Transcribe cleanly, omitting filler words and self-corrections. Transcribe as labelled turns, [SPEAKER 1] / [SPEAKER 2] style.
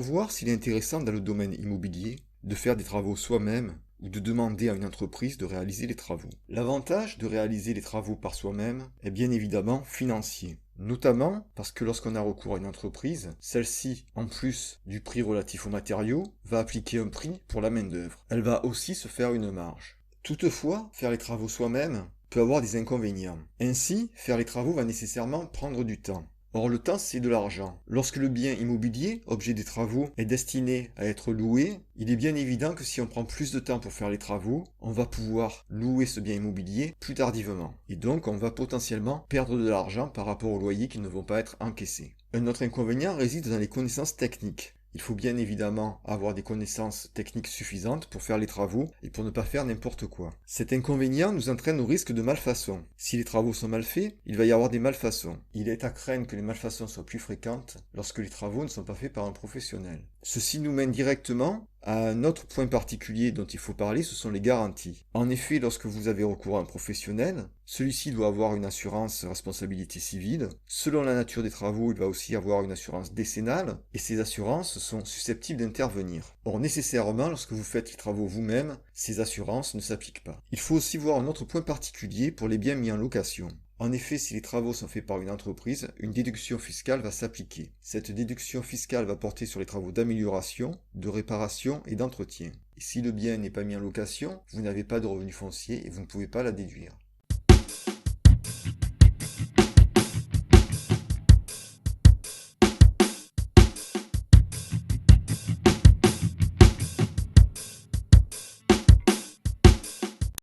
[SPEAKER 1] voir s'il est intéressant dans le domaine immobilier de faire des travaux soi-même ou de demander à une entreprise de réaliser les travaux. L'avantage de réaliser les travaux par soi-même est bien évidemment financier. Notamment parce que lorsqu'on a recours à une entreprise, celle-ci, en plus du prix relatif aux matériaux, va appliquer un prix pour la main-d'œuvre. Elle va aussi se faire une marge. Toutefois, faire les travaux soi-même peut avoir des inconvénients. Ainsi, faire les travaux va nécessairement prendre du temps. Or, le temps, c'est de l'argent. Lorsque le bien immobilier, objet des travaux, est destiné à être loué, il est bien évident que si on prend plus de temps pour faire les travaux, on va pouvoir louer ce bien immobilier plus tardivement. Et donc, on va potentiellement perdre de l'argent par rapport aux loyers qui ne vont pas être encaissés. Un autre inconvénient réside dans les connaissances techniques. Il faut bien évidemment avoir des connaissances techniques suffisantes pour faire les travaux et pour ne pas faire n'importe quoi. Cet inconvénient nous entraîne au risque de malfaçons. Si les travaux sont mal faits, il va y avoir des malfaçons. Il est à craindre que les malfaçons soient plus fréquentes lorsque les travaux ne sont pas faits par un professionnel. Ceci nous mène directement à un autre point particulier dont il faut parler, ce sont les garanties. En effet, lorsque vous avez recours à un professionnel, celui-ci doit avoir une assurance responsabilité civile. Selon la nature des travaux, il va aussi avoir une assurance décennale, et ces assurances sont susceptibles d'intervenir. Or, nécessairement, lorsque vous faites les travaux vous-même, ces assurances ne s'appliquent pas. Il faut aussi voir un autre point particulier pour les biens mis en location. En effet, si les travaux sont faits par une entreprise, une déduction fiscale va s'appliquer. Cette déduction fiscale va porter sur les travaux d'amélioration, de réparation et d'entretien. Et si le bien n'est pas mis en location, vous n'avez pas de revenu foncier et vous ne pouvez pas la déduire.